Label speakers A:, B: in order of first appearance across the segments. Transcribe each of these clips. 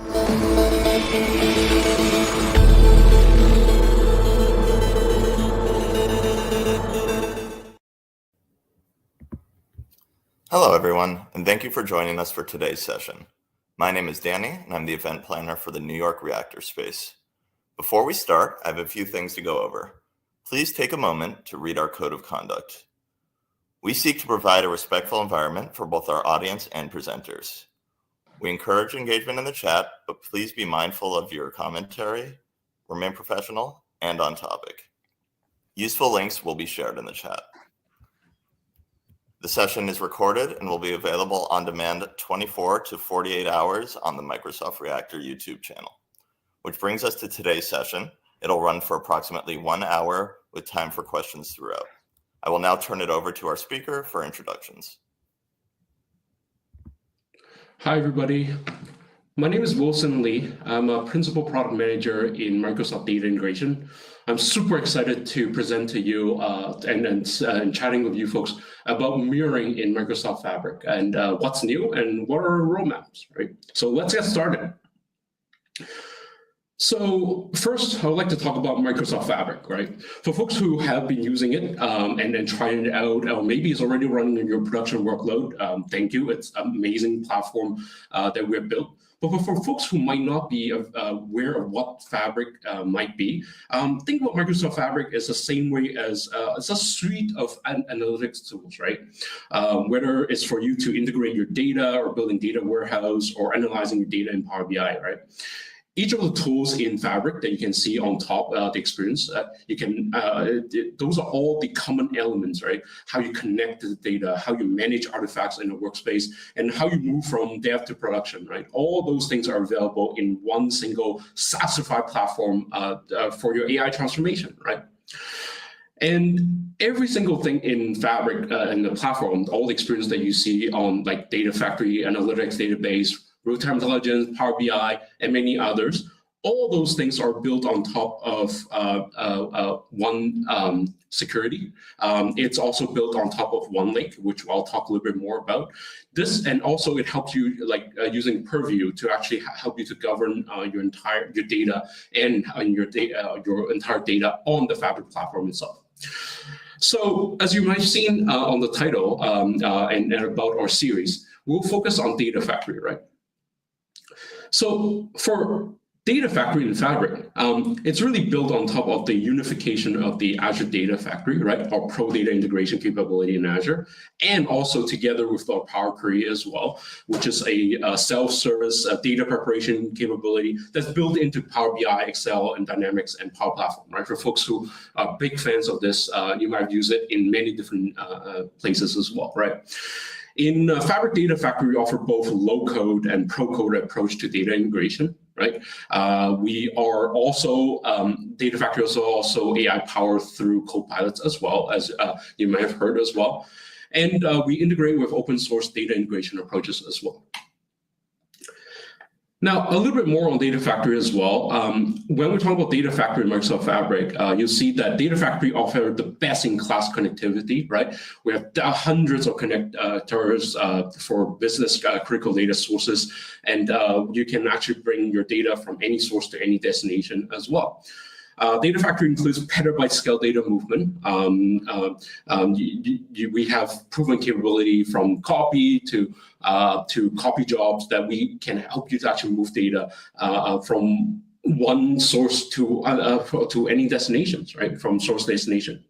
A: Hello, everyone, and thank you for joining us for today's session. My name is Danny, and I'm the event planner for the New York Reactor Space. Before we start, I have a few things to go over. Please take a moment to read our code of conduct. We seek to provide a respectful environment for both our audience and presenters. We encourage engagement in the chat, but please be mindful of your commentary, remain professional, and on topic. Useful links will be shared in the chat. The session is recorded and will be available on demand 24 to 48 hours on the Microsoft Reactor YouTube channel. Which brings us to today's session. It'll run for approximately 1 hour with time for questions throughout. I will now turn it over to our speaker for introductions.
B: Hi, everybody. My name is Wilson Lee. I'm a Principal Product Manager in Microsoft Data Integration. I'm super excited to present to you and chatting with you folks about mirroring in Microsoft Fabric and what's new and what are our roadmaps, right? So let's get started. So first, I would like to talk about Microsoft Fabric, right? For folks who have been using it and trying it out, or maybe it's already running in your production workload, thank you. It's an amazing platform that we've built. But for folks who might not be aware of what Fabric might be, think about Microsoft Fabric as the same way as it's a suite of analytics tools, right? Whether it's for you to integrate your data or building data warehouse or analyzing your data in Power BI, right? Each of the tools in Fabric that you can see on top, the experience, those are all the common elements, right? How you connect the data, how you manage artifacts in a workspace, and how you move from dev to production, right? All those things are available in one single SaaSified platform for your AI transformation, right? And every single thing in Fabric and the platform, all the experience that you see on like Data Factory, Analytics Database, Real-Time Intelligence, Power BI, and many others, all those things are built on top of one security. It's also built on top of OneLake, which I'll talk a little bit more about. This, and also it helps you using Purview to actually help you to govern your data and your entire data on the Fabric platform itself. So as you might have seen on the title and about our series, we'll focus on Data Factory, right? So for Data Factory in Fabric, it's really built on top of the unification of the Azure Data Factory, right? Our Pro Data Integration capability in Azure, and also together with our Power Query as well, which is a self-service data preparation capability that's built into Power BI, Excel, and Dynamics and Power Platform, right? For folks who are big fans of this, you might use it in many different places as well, right? In Fabric Data Factory, we offer both low-code and pro-code approach to data integration, right? We are also, Data Factory is also AI-powered through Copilots as well, as you may have heard as well. And we integrate with open-source data integration approaches as well. Now, a little bit more on Data Factory as well. When we talk about Data Factory in Microsoft Fabric, you'll see that Data Factory offers the best-in-class connectivity, right? We have hundreds of connectors for business-critical data sources, and you can actually bring your data from any source to any destination as well. Data Factory includes petabyte scale data movement. We have proven capability from copy to copy jobs that we can help you to actually move data from one source to any destinations, right? From source destination.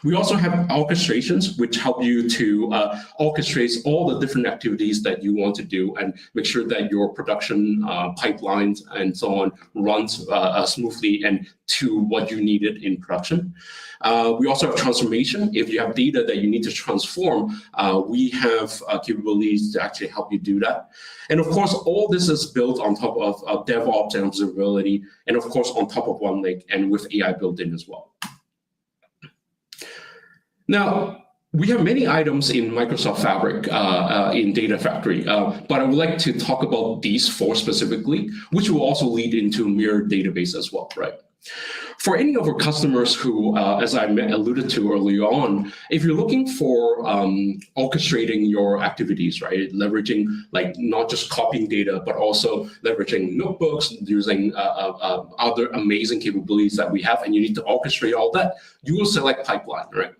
B: We also have orchestrations, which help you to orchestrate all the different activities that you want to do and make sure that your production pipelines and so on runs smoothly and to what you needed in production. We also have transformation. If you have data that you need to transform, we have capabilities to actually help you do that. And of course, all this is built on top of DevOps and observability, and of course, on top of OneLake and with AI built in as well. Now, we have many items in Microsoft Fabric in Data Factory, but I would like to talk about these four specifically, which will also lead into mirror database as well, right? For any of our customers who, as I alluded to early on, if you're looking for orchestrating your activities, right, leveraging like not just copying data, but also leveraging notebooks, using other amazing capabilities that we have, and you need to orchestrate all that, you will select pipeline, right?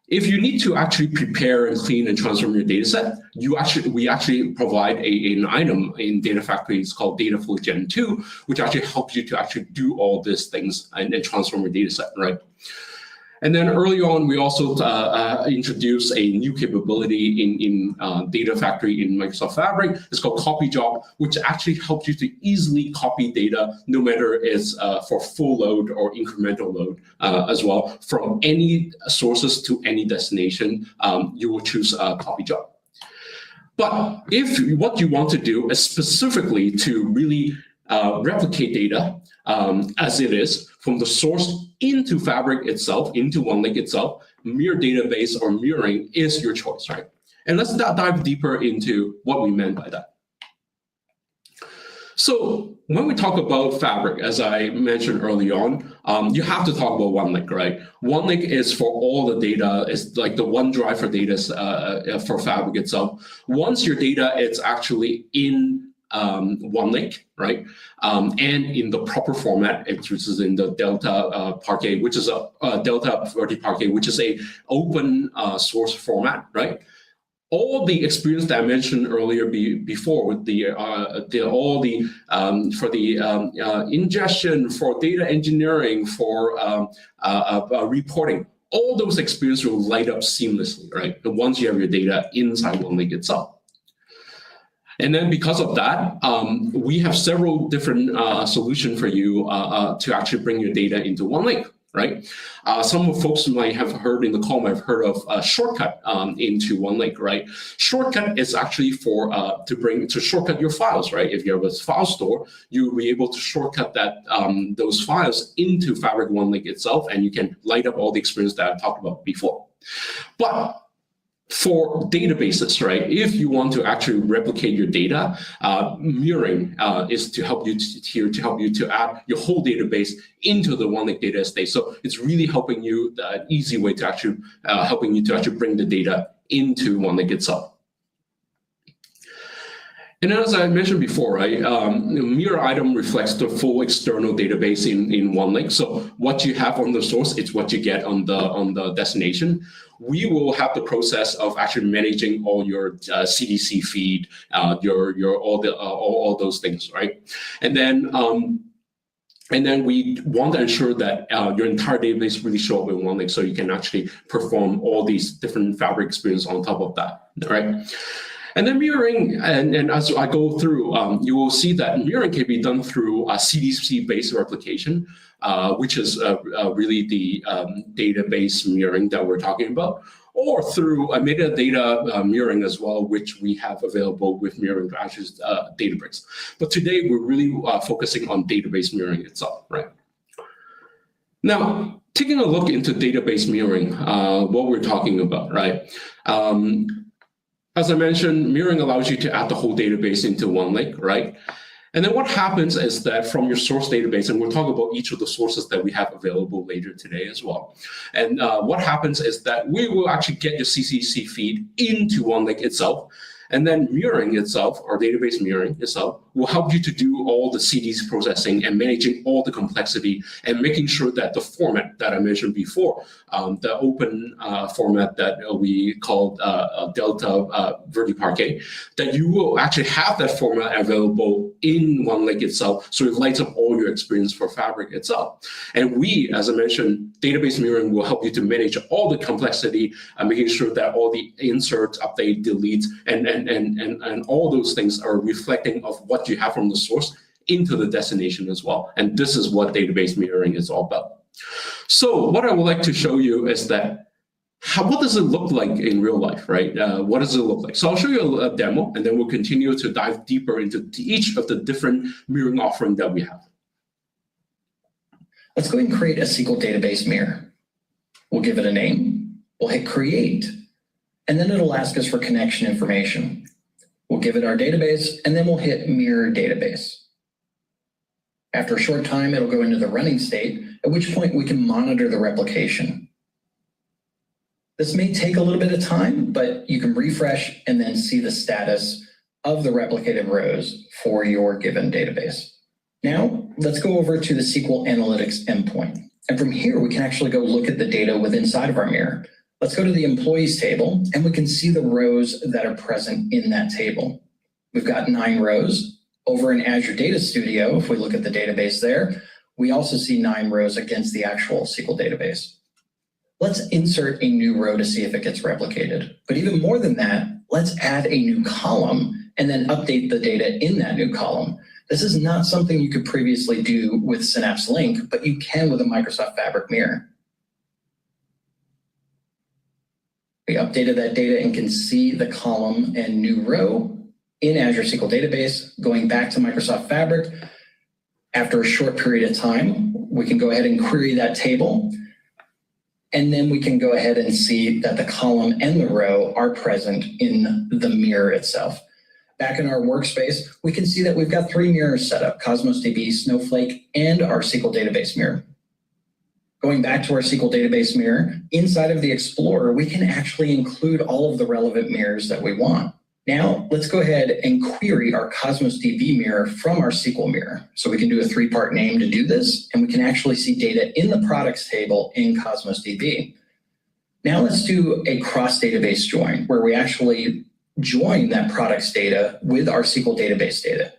B: If you need to actually prepare and clean and transform your data set, we actually provide an item in Data Factory. It's called Data Flow Gen 2, which actually helps you to actually do all these things and transform your data set, right? And then early on, we also introduced a new capability in Data Factory in Microsoft Fabric. It's called Copy Job, which actually helps you to easily copy data, no matter it's for full load or incremental load as well. From any sources to any destination, you will choose Copy Job. But if what you want to do is specifically to really replicate data as it is from the source into Fabric itself, into OneLake itself, mirror database or mirroring is your choice, right? And let's dive deeper into what we meant by that. So when we talk about Fabric, as I mentioned early on, you have to talk about OneLake, right? OneLake is for all the data. It's like the OneDrive for data for Fabric itself. Once your data is actually in OneLake, right? And in the proper format, which is in the Delta Parquet, which is a Delta Verti Parquet, which is a open source format, right? All the experience that I mentioned earlier before with for the ingestion, for data engineering, for reporting, all those experiences will light up seamlessly, right? And once you have your data inside OneLake itself. And then because of that, we have several different solutions for you to actually bring your data into OneLake, right? Some of folks might have heard in the call, might have heard of Shortcut into OneLake, right? Shortcut is actually for to shortcut your files, right? If you have a file store, you'll be able to shortcut that those files into Fabric OneLake itself, and you can light up all the experience that I talked about before. But for databases, right? If you want to actually replicate your data, mirroring is to help you to add your whole database into the OneLake data estate. So it's really helping you an easy way to actually helping you to actually bring the data into OneLake itself. And as I mentioned before, right, mirror item reflects the full external database in OneLake. So what you have on the source, it's what you get on the destination. We will have the process of actually managing all your CDC feed, all those things, right? And then we want to ensure that your entire database really show up in OneLake, so you can actually perform all these different Fabric experiences on top of that, right? And then mirroring, and as I go through, you will see that mirroring can be done through a CDC-based replication, which is really the database mirroring that we're talking about, or through a metadata mirroring as well, which we have available with mirroring Azure Databricks. But today, we're really focusing on database mirroring itself, right? Now, taking a look into database mirroring, what we're talking about, right? As I mentioned, mirroring allows you to add the whole database into OneLake, right? And then what happens is that from your source database, and we'll talk about each of the sources that we have available later today as well. And what happens is that we will actually get your CCC feed into OneLake itself. And then mirroring itself, or database mirroring itself, will help you to do all the CDs processing and managing all the complexity and making sure that the format that I mentioned before, the open format that we called Delta Verti Parquet, that you will actually have that format available in OneLake itself, so it lights up all your experience for Fabric itself. And we, as I mentioned, database mirroring will help you to manage all the complexity, making sure that all the inserts, update, delete, and all those things are reflecting of what you have from the source into the destination as well. And this is what database mirroring is all about. So what I would like to show you is that what does it look like in real life, right? What does it look like? So I'll show you a demo, and then we'll continue to dive deeper into each of the different mirroring offerings that we have.
C: Let's go ahead and create a SQL database mirror. We'll give it a name. We'll hit create, and then it'll ask us for connection information. We'll give it our database, and then we'll hit mirror database. After a short time, it'll go into the running state, at which point we can monitor the replication. This may take a little bit of time, but you can refresh and then see the status of the replicated rows for your given database. Now, let's go over to the SQL Analytics endpoint. And from here, we can actually go look at the data within inside of our mirror. Let's go to the employees table, and we can see the rows that are present in that table. We've got 9 rows. Over in Azure Data Studio, if we look at the database there, we also see 9 rows against the actual SQL database. Let's insert a new row to see if it gets replicated. But even more than that, let's add a new column and then update the data in that new column. This is not something you could previously do with Synapse Link, but you can with a Microsoft Fabric mirror. We updated that data and can see the column and new row in Azure SQL Database. Going back to Microsoft Fabric, after a short period of time, we can go ahead and query that table. And then we can go ahead and see that the column and the row are present in the mirror itself. Back in our workspace, we can see that we've got 3 mirrors set up: Cosmos DB, Snowflake, and our SQL Database mirror. Going back to our SQL Database mirror, inside of the Explorer, we can actually include all of the relevant mirrors that we want. Now, let's go ahead and query our Cosmos DB mirror from our SQL mirror. So we can do a 3-part name to do this, and we can actually see data in the products table in Cosmos DB. Now let's do a cross-database join, where we actually join that products data with our SQL database data,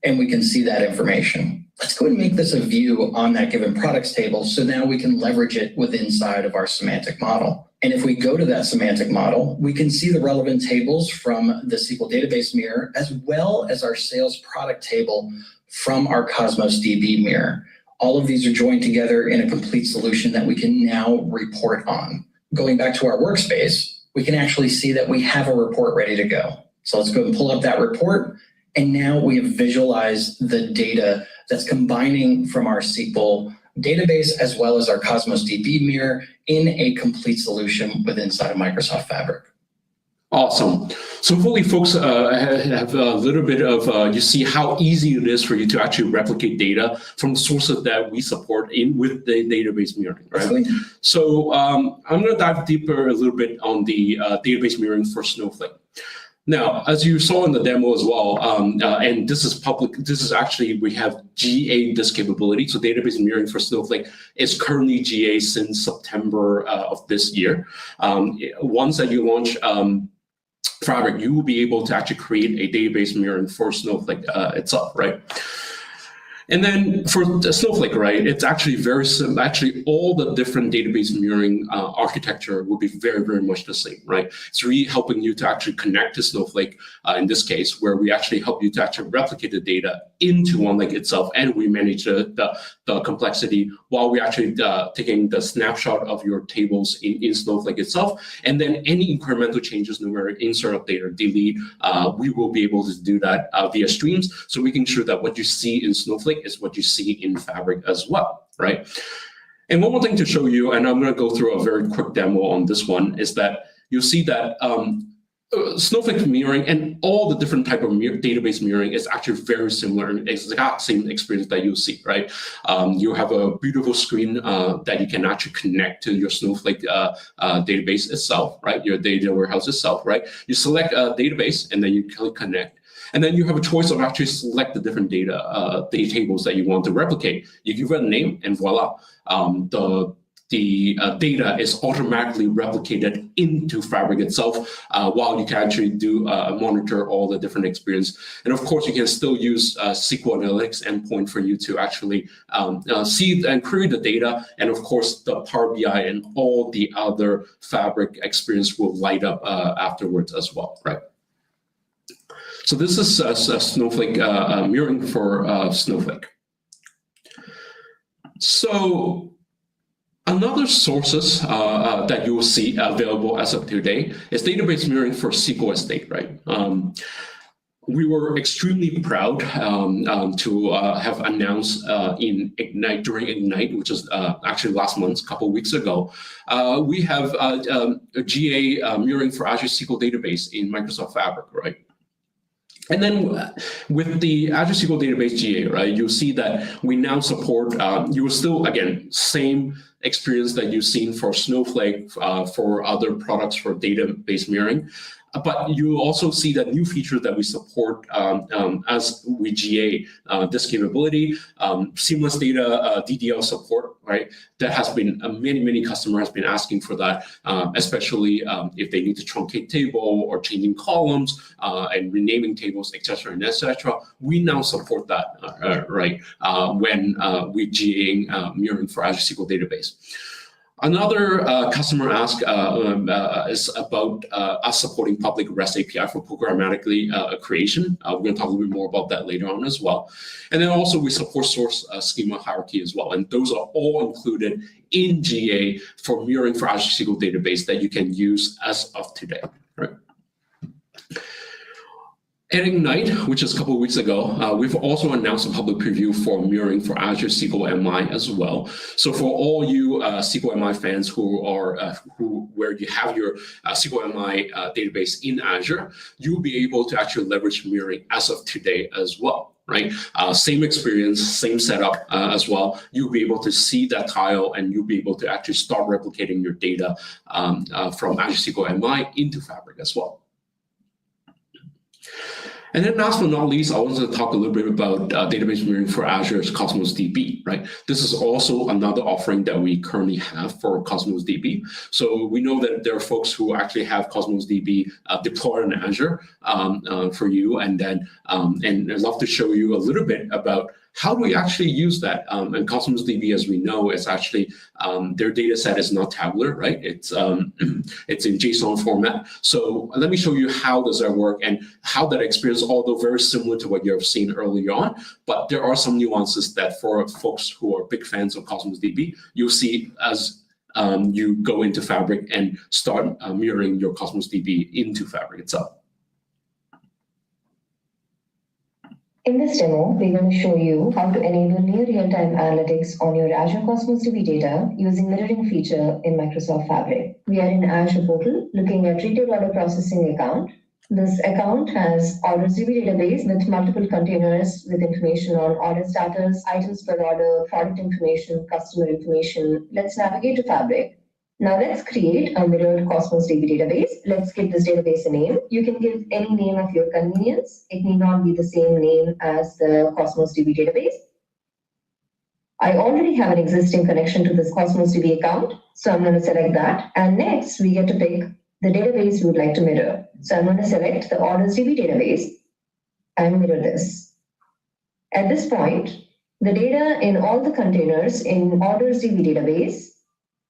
C: and we can see that information. Let's go ahead and make this a view on that given products table, so now we can leverage it within inside of our semantic model. And if we go to that semantic model, we can see the relevant tables from the SQL database mirror, as well as our sales product table from our Cosmos DB mirror. All of these are joined together in a complete solution that we can now report on. Going back to our workspace, we can actually see that we have a report ready to go. So let's go and pull up that report. And now we have visualized the data that's combining from our SQL database as well as our Cosmos DB mirror in a complete solution within inside of Microsoft Fabric.
B: Awesome. So hopefully folks have a little bit of, you see how easy it is for you to actually replicate data from sources that we support in with the database mirroring, right?
C: Absolutely.
B: So I'm going to dive deeper a little bit on the database mirroring for Snowflake. Now, as you saw in the demo as well, and this is public, this is actually, we have GA this capability. So database mirroring for Snowflake is currently GA since September of this year. Once that you launch Fabric, you will be able to actually create a database mirroring for Snowflake itself, right? And then for the Snowflake, right, it's actually very simple. Actually, all the different database mirroring architecture will be very, very much the same, right? It's really helping you to actually connect to Snowflake in this case, where we actually help you to actually replicate the data into OneLake itself, and we manage the complexity while we're actually taking the snapshot of your tables in Snowflake itself. And then any incremental changes, no matter insert, update, or delete, we will be able to do that via streams. So we can ensure that what you see in Snowflake is what you see in Fabric as well, right? And one more thing to show you, and I'm going to go through a very quick demo on this one, is that you'll see that Snowflake mirroring and all the different type of database mirroring is actually very similar, exact same experience that you'll see, right? You have a beautiful screen that you can actually connect to your Snowflake database itself, right? Your data warehouse itself, right? You select a database and then you click connect. And then you have a choice of actually select the different data tables that you want to replicate. You give it a name and voila, the data is automatically replicated into Fabric itself, while you can actually do monitor all the different experience. And of course, you can still use SQL Analytics endpoint for you to actually see and query the data. And of course, the Power BI and all the other Fabric experience will light up afterwards as well, right? So this is Snowflake mirroring for Snowflake. So another sources that you will see available as of today is database mirroring for SQL Estate, right? We were extremely proud to have announced in Ignite, during Ignite, which is actually last month, a couple of weeks ago, we have a GA mirroring for Azure SQL Database in Microsoft Fabric, right? And then with the Azure SQL Database GA, right, you'll see that we now support, you will still, again, same experience that you've seen for Snowflake, for other products for database mirroring. But you also see that new feature that we support as we GA this capability, seamless data DDL support, right? That has been, many customers have been asking for that, especially if they need to truncate table or changing columns and renaming tables, et cetera, and et cetera. We now support that, right, when we GAing mirroring for Azure SQL Database. Another customer ask is about us supporting public REST API for programmatically creation. We're going to talk a little bit more about that later on as well. And then also we support source schema hierarchy as well. And those are all included in GA for mirroring for Azure SQL Database that you can use as of today. Right? At Ignite, which is a couple of weeks ago, we've also announced a public preview for mirroring for Azure SQL MI as well. So for all you SQL MI fans who are where you have your SQL MI database in Azure, you'll be able to actually leverage mirroring as of today as well. Right, same experience, same setup as well. You'll be able to see that tile, and you'll be able to actually start replicating your data from Azure SQL MI into Fabric as well. And then last but not least, I wanted to talk a little bit about database mirroring for Azure's Cosmos DB, right? This is also another offering that we currently have for Cosmos DB. So we know that there are folks who actually have Cosmos DB deployed in Azure for you, and then and I'd love to show you a little bit about how do we actually use that? And Cosmos DB, as we know, is actually their data set is not tabular, right? It's it's in JSON format. So let me show you how does that work and how that experience, although very similar to what you have seen earlier on, but there are some nuances that for folks who are big fans of Cosmos DB, you'll see as you go into Fabric and start mirroring your Cosmos DB into Fabric itself.
D: In this demo, we're going to show you how to enable near real-time analytics on your Azure Cosmos DB data using mirroring feature in Microsoft Fabric. We are in Azure portal looking at retail order processing account. This account has orders DB database with multiple containers with information on order status, items per order, product information, customer information. Let's navigate to Fabric. Now let's create a mirrored Cosmos DB database. Let's give this database a name. You can give any name of your convenience. It need not be the same name as the Cosmos DB database. I already have an existing connection to this Cosmos DB account, so I'm going to select that. And next, we get to pick the database we would like to mirror. So I'm going to select the orders DB database and mirror this. At this point, the data in all the containers in orders DB database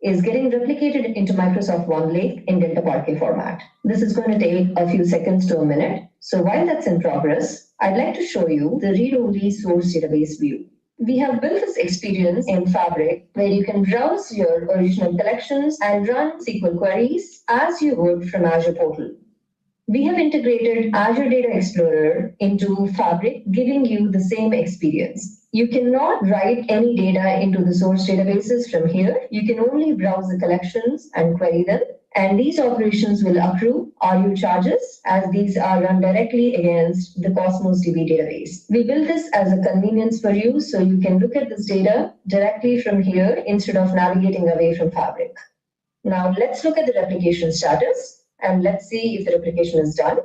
D: is getting replicated into Microsoft OneLake in Delta Parquet format. This is going to take a few seconds to a minute. So while that's in progress, I'd like to show you the read-only source database view. We have built this experience in Fabric where you can browse your original collections and run SQL queries as you would from Azure portal. We have integrated Azure Data Explorer into Fabric, giving you the same experience. You cannot write any data into the source databases from here. You can only browse the collections and query them. And these operations will accrue RU charges as these are run directly against the Cosmos DB database. We built this as a convenience for you so you can look at this data directly from here instead of navigating away from Fabric. Now let's look at the replication status and let's see if the replication is done.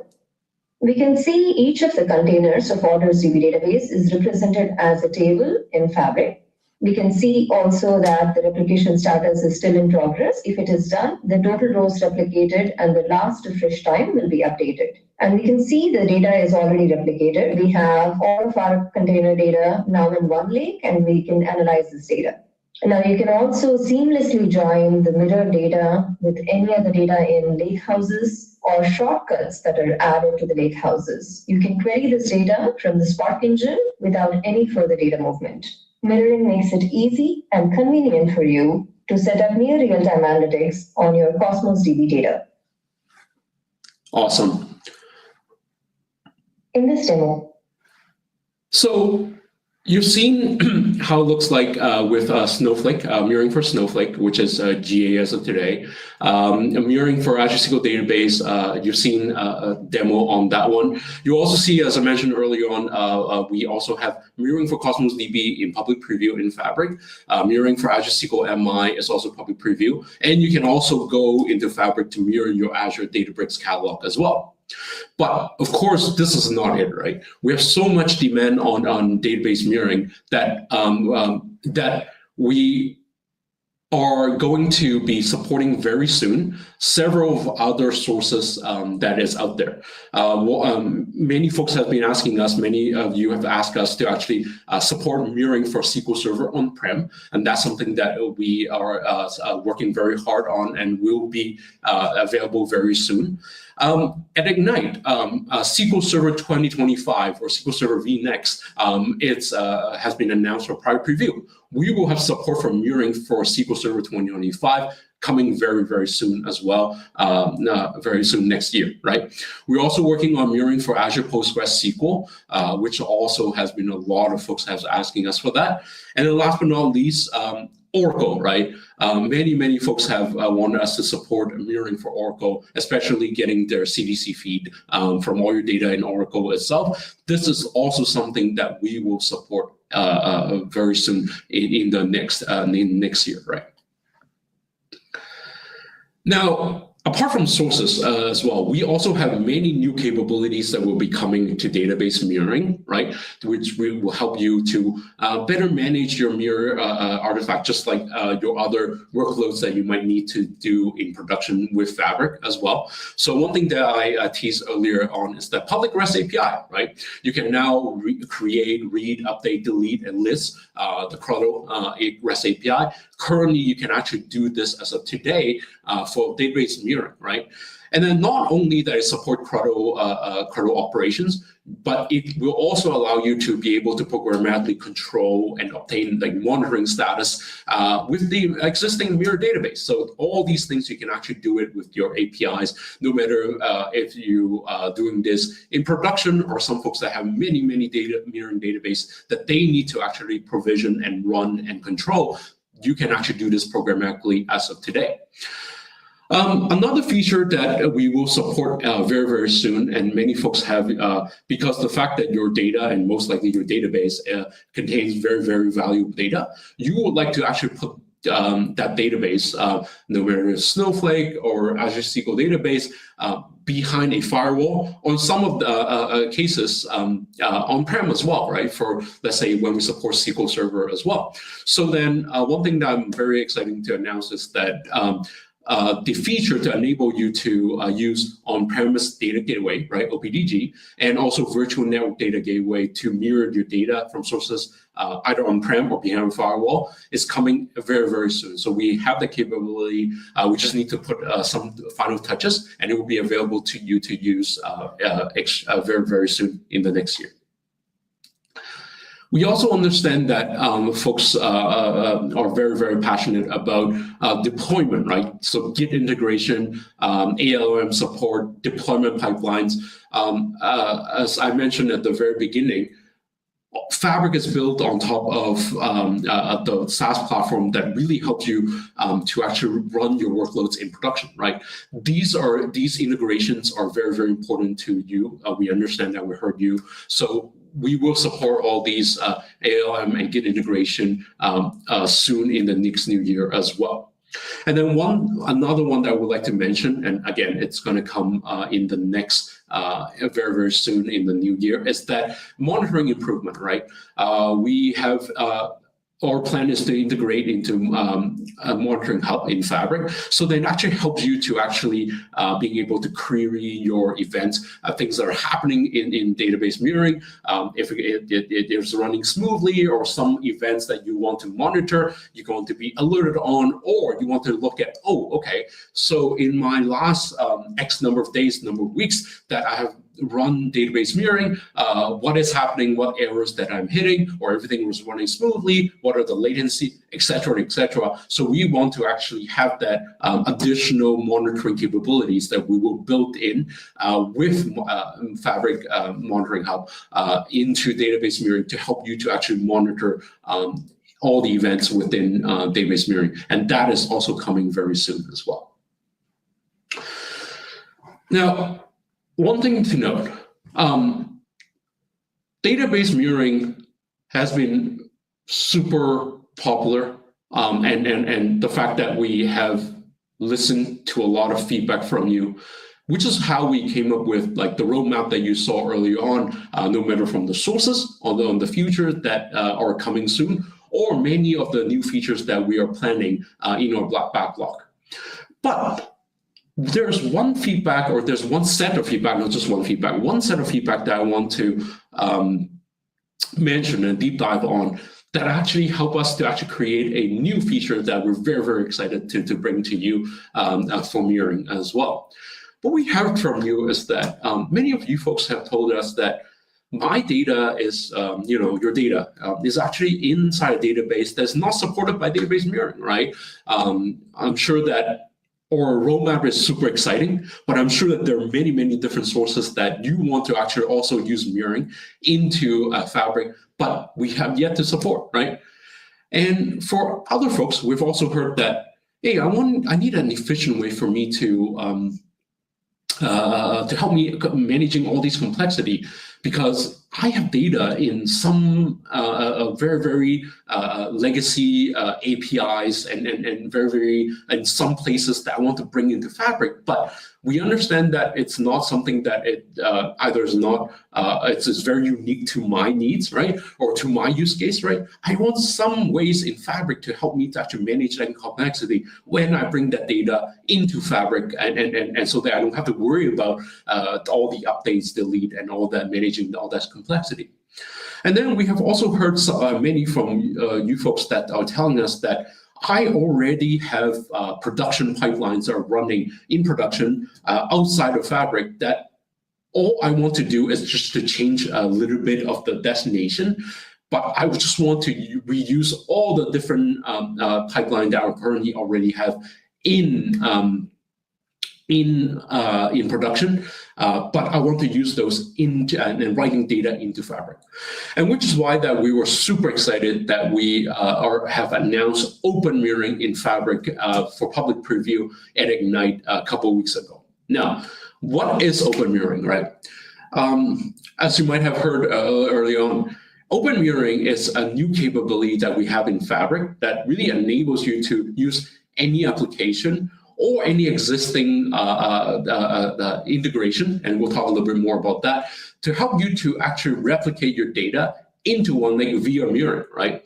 D: We can see each of the containers of orders DB database is represented as a table in Fabric. We can see also that the replication status is still in progress. If it is done, the total rows replicated and the last refresh time will be updated. And we can see the data is already replicated. We have all of our container data now in OneLake, and we can analyze this data. Now you can also seamlessly join the mirror data with any other data in lake houses or shortcuts that are added to the lake houses. You can query this data from the Spark engine without any further data movement. Mirroring makes it easy and convenient for you to set up near real-time analytics on your Cosmos DB data.
B: Awesome.
D: In this demo.
B: So You've seen how it looks like with Snowflake, mirroring for Snowflake, which is GA as of today. Mirroring for Azure SQL Database, you've seen a demo on that one. You also see, as I mentioned earlier on, we also have mirroring for Cosmos DB in public preview in Fabric. Mirroring for Azure SQL MI is also public preview. And you can also go into Fabric to mirror your Azure Databricks catalog as well. But of course, this is not it, right? We have so much demand on database mirroring that that we are going to be supporting very soon several of other sources that is out there. Many folks have been asking us, many of you have asked us to actually support mirroring for SQL Server on-prem, and that's something that we are working very hard on and will be available very soon. At Ignite, SQL Server 2025 or SQL Server vNext, has been announced for private preview. We will have support for mirroring for SQL Server 2025 coming very, very soon as well, very soon next year, right? We're also working on mirroring for Azure PostgreSQL, which also has been a lot of folks have asking us for that. And then last but not least, Oracle, right? Many folks have wanted us to support mirroring for Oracle, especially getting their CDC feed from all your data in Oracle itself. This is also something that we will support very soon in the next year, right? Now, apart from sources as well, we also have many new capabilities that will be coming to database mirroring, right? Which will help you to better manage your mirror artifact, just like your other workloads that you might need to do in production with Fabric as well. So one thing that I teased earlier on is the public REST API, right? You can now create, read, update, delete, and list the CRUDL REST API. Currently, you can actually do this as of today for database mirroring, right? And then not only that it support CRUDL operations, but it will also allow you to be able to programmatically control and obtain like monitoring status with the existing mirror database. So all these things, you can actually do it with your APIs, no matter if you are doing this in production or some folks that have many data mirroring database that they need to actually provision and run and control. You can actually do this programmatically as of today. Another feature that we will support very, very soon, and many folks have, because the fact that your data and most likely your database contains very, very valuable data, you would like to actually put that database, no matter it's Snowflake or Azure SQL database, behind a firewall, on some of the cases on-prem as well, right? For, let's say, when we support SQL Server as well. So then one thing that I'm very excited to announce is that the feature to enable you to use on-premise data gateway, right, OPDG, and also virtual network data gateway to mirror your data from sources either on-prem or behind a firewall is coming very, very soon. So we have the capability. We just need to put some final touches, and it will be available to you to use very, very soon in the next year. We also understand that folks are very, very passionate about deployment, right? So Git integration, ALM support, deployment pipelines. As I mentioned at the very beginning, Fabric is built on top of the SaaS platform that really helps you to actually run your workloads in production, right? These integrations are very, very important to you. We understand that, we heard you. So we will support all these ALM and Git integration soon in the next new year as well. And then another one that I would like to mention, and again, it's going to come in the next very, very soon in the new year, is that monitoring improvement, right? We have our plan is to integrate into a monitoring hub in Fabric, so then actually helps you to actually being able to query your events, things that are happening in database mirroring. If it is running smoothly, or some events that you want to monitor, you're going to be alerted on, or you want to look at, oh, okay, so in my last X number of days, number of weeks, that I have run database mirroring, what is happening, what errors that I'm hitting, or everything was running smoothly, what are the latency, etc., etc. So we want to actually have that additional monitoring capabilities that we will build in with Fabric Monitoring Hub into database mirroring to help you to actually monitor all the events within database mirroring. And that is also coming very soon as well. Now, one thing to note, database mirroring has been super popular, and the fact that we have listened to a lot of feedback from you, which is how we came up with like the roadmap that you saw early on, no matter from the sources on the future that are coming soon, or many of the new features that we are planning in our backlog. But there's one feedback, or there's one set of feedback, not just one feedback, one set of feedback that I want to mention and deep dive on that actually help us to actually create a new feature that we're very, very excited to bring to you for mirroring as well. What we heard from you is that many of you folks have told us that my data is, your data is actually inside a database that's not supported by database mirroring, right? I'm sure that our roadmap is super exciting, but I'm sure that there are many, many different sources that you want to actually also use mirroring into Fabric, but we have yet to support, right? And for other folks, we've also heard that, hey, I need an efficient way for me to help me managing all these complexity, because I have data in some very, very legacy APIs and very, very in some places that I want to bring into Fabric. But we understand that it's not something that it either is not, it's very unique to my needs, right? Or to my use case, right? I want some ways in Fabric to help me to actually manage that complexity when I bring that data into Fabric, and so that I don't have to worry about all the updates, delete, and all that, managing all that complexity. And then we have also heard many from you folks that are telling us that I already have production pipelines that are running in production outside of Fabric, that all I want to do is just to change a little bit of the destination, but I just want to reuse all the different pipeline that I currently already have in production, but I want to use those and writing data into Fabric. And which is why that we were super excited that we have announced open mirroring in Fabric for public preview at Ignite a couple of weeks ago. Now, what is open mirroring, right? As you might have heard early on, open mirroring is a new capability that we have in Fabric that really enables you to use any application or any existing integration, and we'll talk a little bit more about that, to help you to actually replicate your data into OneLake via mirroring, right?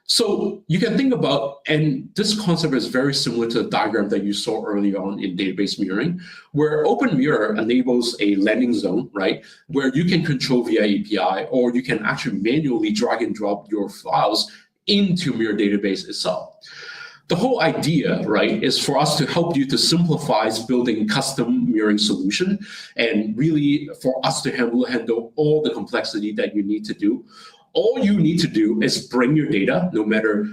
B: So you can think about, and this concept is very similar to the diagram that you saw early on in database mirroring, where open mirror enables a landing zone, right, where you can control via API, or you can actually manually drag and drop your files into mirror database itself. The whole idea, right, is for us to help you to simplify building custom mirroring solution, and really for us to handle all the complexity that you need to do. All you need to do is bring your data, no matter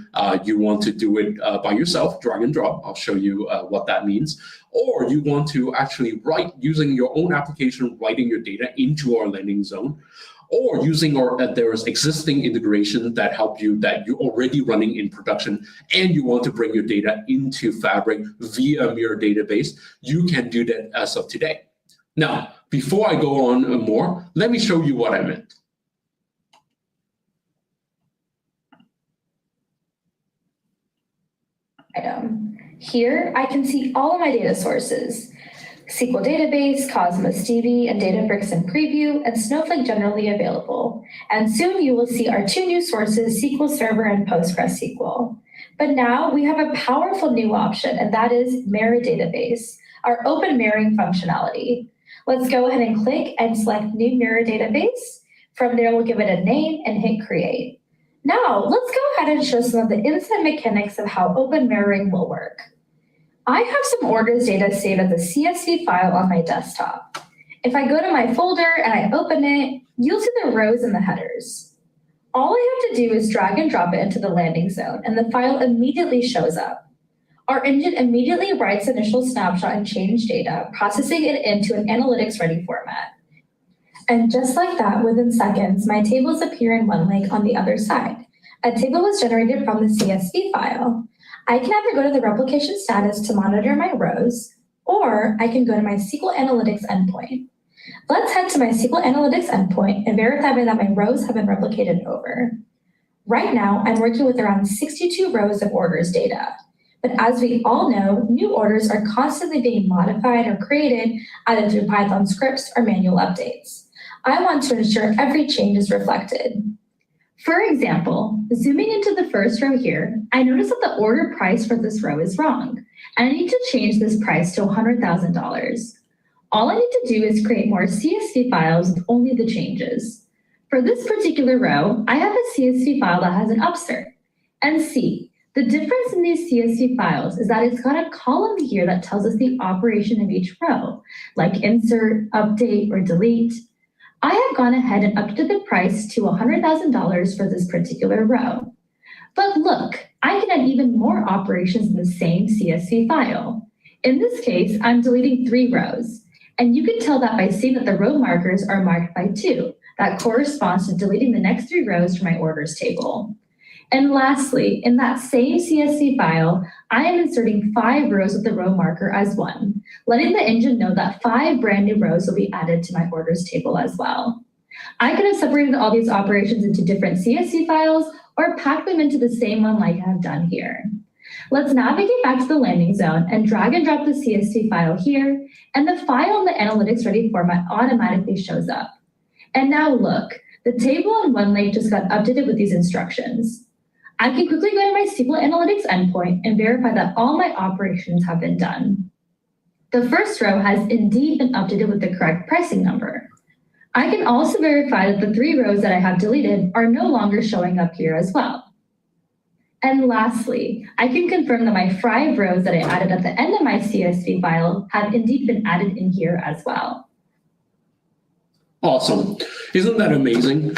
B: you want to do it by yourself, drag and drop. I'll show you what that means. Or you want to actually write using your own application, writing your data into our landing zone, or using there's existing integration that help you, that you're already running in production, and you want to bring your data into Fabric via mirror database, you can do that as of today. Now, before I go on more, let me show you what I meant.
E: Here, I can see all of my data sources: SQL Database, Cosmos DB, and Databricks in preview, and Snowflake generally available. And soon you will see our two new sources, SQL Server and PostgreSQL. But now we have a powerful new option, and that is Mirror Database, our open mirroring functionality. Let's go ahead and click and select New Mirror Database. From there, we'll give it a name and hit Create. Now, let's go ahead and show some of the inside mechanics of how open mirroring will work. I have some orders data saved as a CSV file on my desktop. If I go to my folder and I open it, you'll see the rows and the headers. All I have to do is drag and drop it into the landing zone, and the file immediately shows up. Our engine immediately writes the initial snapshot and change data, processing it into an analytics-ready format. And just like that, within seconds, my tables appear in OneLake on the other side. A table was generated from the CSV file. I can either go to the replication status to monitor my rows, or I can go to my SQL Analytics endpoint. Let's head to my SQL Analytics endpoint and verify that my rows have been replicated over. Right now, I'm working with around 62 rows of orders data. But as we all know, new orders are constantly being modified or created either through Python scripts or manual updates. I want to ensure every change is reflected. For example, zooming into the first row here, I notice that the order price for this row is wrong, and I need to change this price to $100,000. All I need to do is create more CSV files with only the changes. For this particular row, I have a CSV file that has an upsert. And see, the difference in these CSV files is that it's got a column here that tells us the operation of each row, like insert, update, or delete. I have gone ahead and updated the price to $100,000 for this particular row. But look, I can add even more operations in the same CSV file. In this case, I'm deleting 3 rows. And you can tell that by seeing that the row markers are marked by 2. That corresponds to deleting the next 3 rows from my orders table. And lastly, in that same CSV file, I am inserting 5 rows with the row marker as 1, letting the engine know that 5 brand new rows will be added to my orders table as well. I could have separated all these operations into different CSV files or packed them into the same one like I have done here. Let's navigate back to the landing zone and drag and drop the CSV file here, and the file in the analytics ready format automatically shows up. And now look, the table in OneLake just got updated with these instructions. I can quickly go to my SQL Analytics endpoint and verify that all my operations have been done. The first row has indeed been updated with the correct pricing number. I can also verify that the 3 rows that I have deleted are no longer showing up here as well. And lastly, I can confirm that my 5 rows that I added at the end of my CSV file have indeed been added in here as well.
B: Awesome. Isn't that amazing?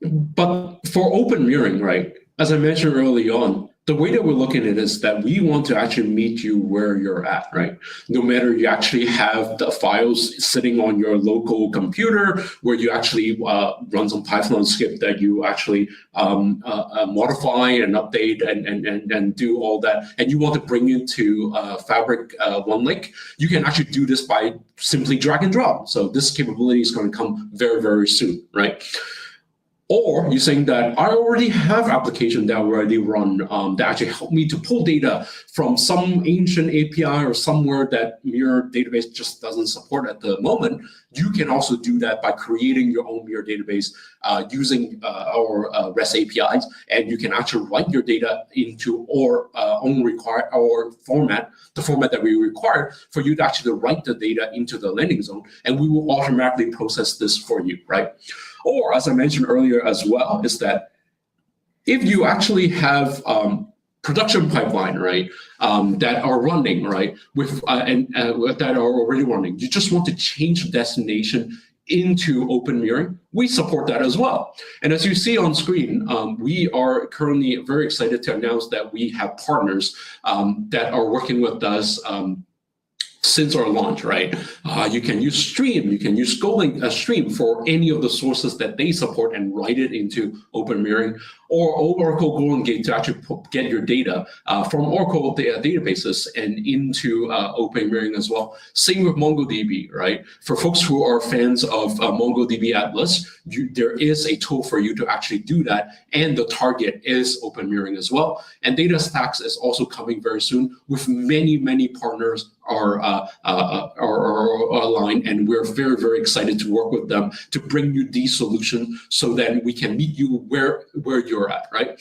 B: But for open mirroring, right, as I mentioned early on, the way that we're looking at it is that we want to actually meet you where you're at, right? No matter you actually have the files sitting on your local computer where you actually run some Python script that you actually modify and update and do all that, and you want to bring it to Fabric OneLake, you can actually do this by simply drag and drop. So this capability is going to come very, very soon, right? Or you're saying that I already have application that already run that actually help me to pull data from some ancient API or somewhere that Mirror database just doesn't support at the moment. You can also do that by creating your own Mirror database using our REST APIs, and you can actually write your data into our format, the format that we require for you to actually write the data into the landing zone, and we will automatically process this for you, right? Or, as I mentioned earlier as well, is that if you actually have production pipeline, right, that are running, right, with that are already running, you just want to change the destination into open mirroring, we support that as well. And as you see on screen, we are currently very excited to announce that we have partners that are working with us since our launch, right? You can use Stream, you can use Stream for any of the sources that they support and write it into open mirroring, or Oracle Golden Gate to actually get your data from Oracle databases and into open mirroring as well. Same with MongoDB, right? For folks who are fans of MongoDB Atlas, there is a tool for you to actually do that, and the target is open mirroring as well. And DataStax is also coming very soon with many partners are aligned, and we're very, very excited to work with them to bring you these solutions so that we can meet you where you're at, right?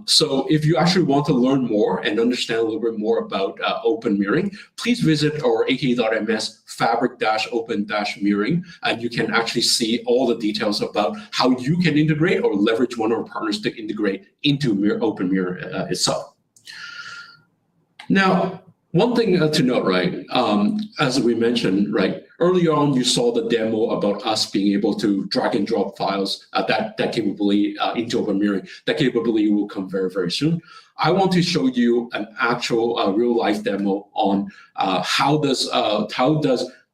B: So if you actually want to learn more and understand a little bit more about open mirroring, please visit our aka.ms fabric-open-mirroring, and you can actually see all the details about how you can integrate or leverage one of our partners to integrate into open mirror itself. Now, one thing to note, right, as we mentioned, right, Earlier on, you saw the demo about us being able to drag and drop files, that capability into Open Mirroring. That capability will come very, very soon. I want to show you an actual real life demo on how does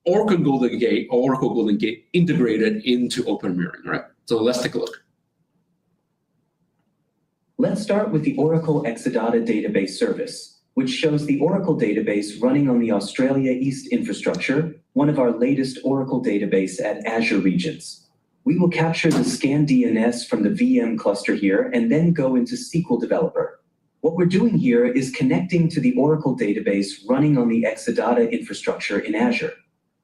B: Oracle Golden Gate integrated into Open Mirroring, right? So let's take a look.
F: Let's start with the Oracle Exadata database service, which shows the Oracle database running on the Australia East infrastructure, one of our latest Oracle database at Azure regions. We will capture the scan DNS from the VM cluster here and then go into SQL Developer. What we're doing here is connecting to the Oracle database running on the Exadata infrastructure in Azure.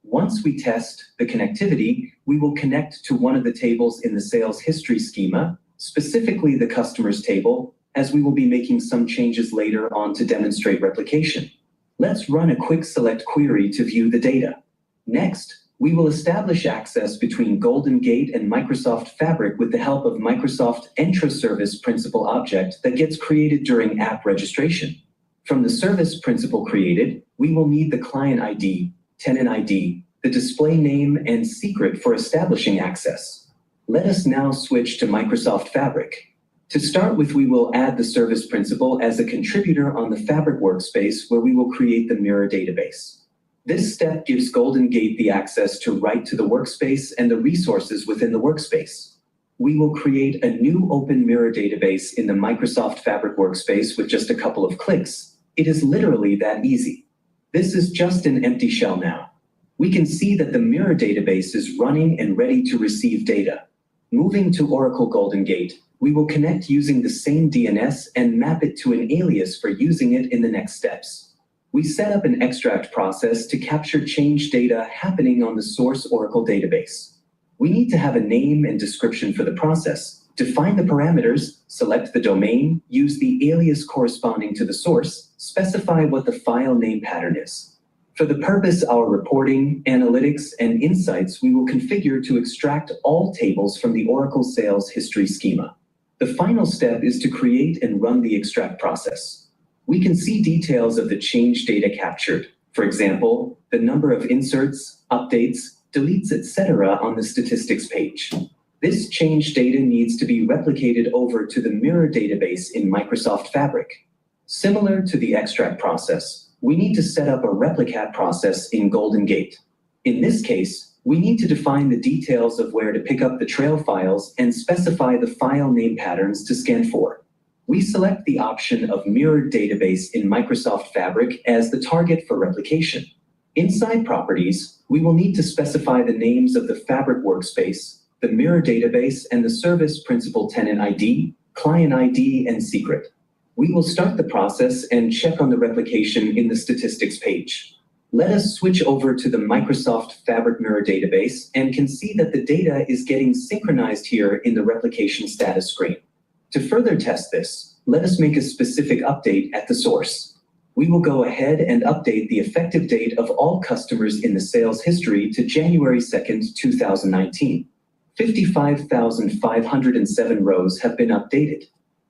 F: Once we test the connectivity, we will connect to one of the tables in the sales history schema, specifically the customers table, as we will be making some changes later on to demonstrate replication. Let's run a quick select query to view the data. Next, we will establish access between Golden Gate and Microsoft Fabric with the help of Microsoft Entra Service Principal Object that gets created during app registration. From the service principal created, we will need the client ID, tenant ID, the display name, and secret for establishing access. Let us now switch to Microsoft Fabric. To start with, we will add the service principal as a contributor on the Fabric workspace where we will create the mirror database. This step gives Golden Gate the access to write to the workspace and the resources within the workspace. We will create a new open mirror database in the Microsoft Fabric workspace with just a couple of clicks. It is literally that easy. This is just an empty shell now. We can see that the mirror database is running and ready to receive data. Moving to Oracle Golden Gate, we will connect using the same DNS and map it to an alias for using it in the next steps. We set up an extract process to capture change data happening on the source Oracle database. We need to have a name and description for the process. Define the parameters, select the domain, use the alias corresponding to the source, specify what the file name pattern is. For the purpose of our reporting, analytics, and insights, we will configure to extract all tables from the Oracle sales history schema. The final step is to create and run the extract process. We can see details of the change data captured. For example, the number of inserts, updates, deletes, etc. on the statistics page. This change data needs to be replicated over to the mirror database in Microsoft Fabric. Similar to the extract process, we need to set up a replicat process in Golden Gate. In this case, we need to define the details of where to pick up the trail files and specify the file name patterns to scan for. We select the option of mirrored database in Microsoft Fabric as the target for replication. Inside properties, we will need to specify the names of the Fabric workspace, the mirror database, and the service principal tenant ID, client ID, and secret. We will start the process and check on the replication in the statistics page. Let us switch over to the Microsoft Fabric Mirror database and can see that the data is getting synchronized here in the replication status screen. To further test this, let us make a specific update at the source. We will go ahead and update the effective date of all customers in the sales history to January 2nd, 2019. 55,507 rows have been updated.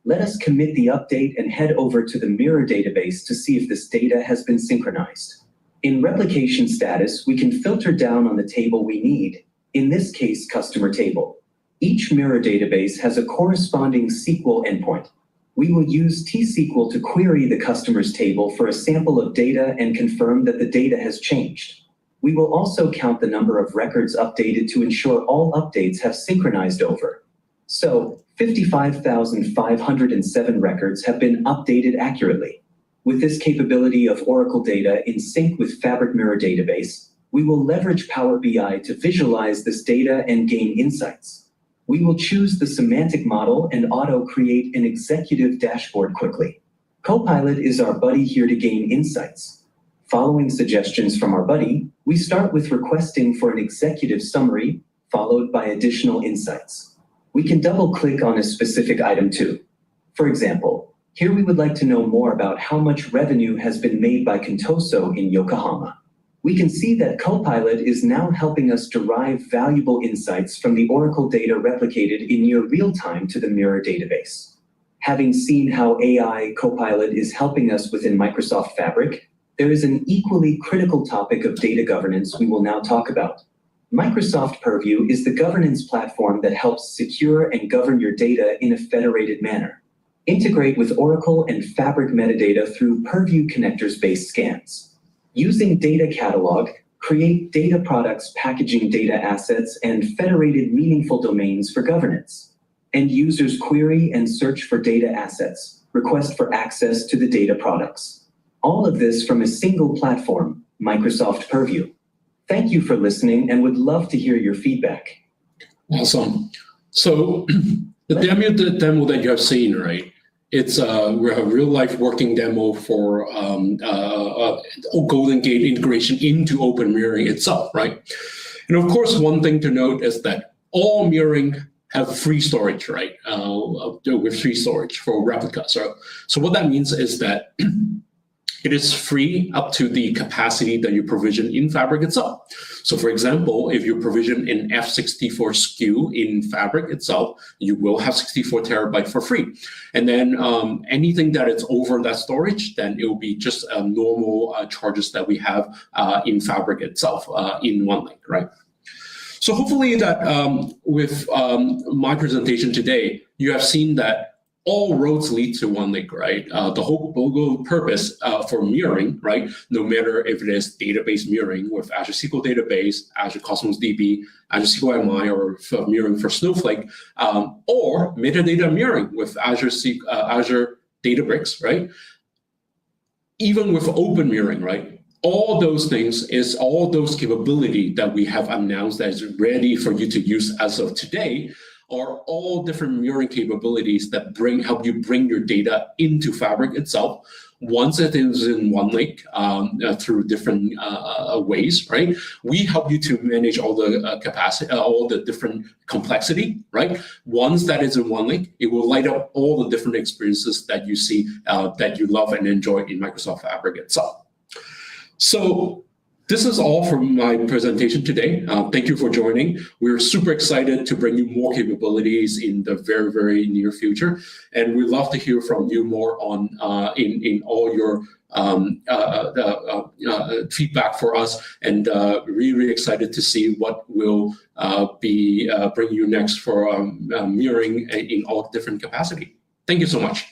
F: Let us commit the update and head over to the mirror database to see if this data has been synchronized. In replication status, we can filter down on the table we need, in this case, customer table. Each mirror database has a corresponding SQL endpoint. We will use T-SQL to query the customers table for a sample of data and confirm that the data has changed. We will also count the number of records updated to ensure all updates have synchronized over. So, 55,507 records have been updated accurately. With this capability of Oracle data in sync with Fabric Mirror database, we will leverage Power BI to visualize this data and gain insights. We will choose the semantic model and auto-create an executive dashboard quickly. Copilot is our buddy here to gain insights. Following suggestions from our buddy, we start with requesting for an executive summary, followed by additional insights. We can double-click on a specific item too. For example, here we would like to know more about how much revenue has been made by Contoso in Yokohama. We can see that Copilot is now helping us derive valuable insights from the Oracle data replicated in near real time to the mirror database. Having seen how AI Copilot is helping us within Microsoft Fabric, there is an equally critical topic of data governance we will now talk about. Microsoft Purview is the governance platform that helps secure and govern your data in a federated manner. Integrate with Oracle and Fabric metadata through Purview connectors-based scans. Using Data Catalog, create data products packaging data assets and federated meaningful domains for governance. End users query and search for data assets, request for access to the data products. All of this from a single platform, Microsoft Purview. Thank you for listening and would love to hear your feedback.
B: Awesome. So the demo that you have seen, right? It's a real life working demo for Golden Gate integration into Open Mirroring itself, right? And of course, one thing to note is that all mirroring have free storage, right? With free storage for replicas. So what that means is that it is free up to the capacity that you provision in Fabric itself. So for example, if you provision an F64 SKU in Fabric itself, you will have 64 terabyte for free. And then anything that is over that storage, then it will be just normal charges that we have in Fabric itself in OneLake, right? So hopefully that with my presentation today, you have seen that all roads lead to OneLake, right? The whole purpose for mirroring, right? No matter if it is database mirroring with Azure SQL Database, Azure Cosmos DB, Azure SQLi, or mirroring for Snowflake, or metadata mirroring with Azure Databricks, right? Even with open mirroring, right? All those things is all those capability that we have announced that is ready for you to use as of today are all different mirroring capabilities that help you bring your data into Fabric itself. Once it is in OneLake through different ways, right? We help you to manage all the capacity, all the different complexity, right? Once that is in OneLake, it will light up all the different experiences that you see that you love and enjoy in Microsoft Fabric itself. So this is all from my presentation today. Thank you for joining. We're super excited to bring you more capabilities in the very, very near future. And we'd love to hear from you more on in all your feedback for us. And really excited to see what will be bring you next for mirroring in all different capacity. Thank you so much.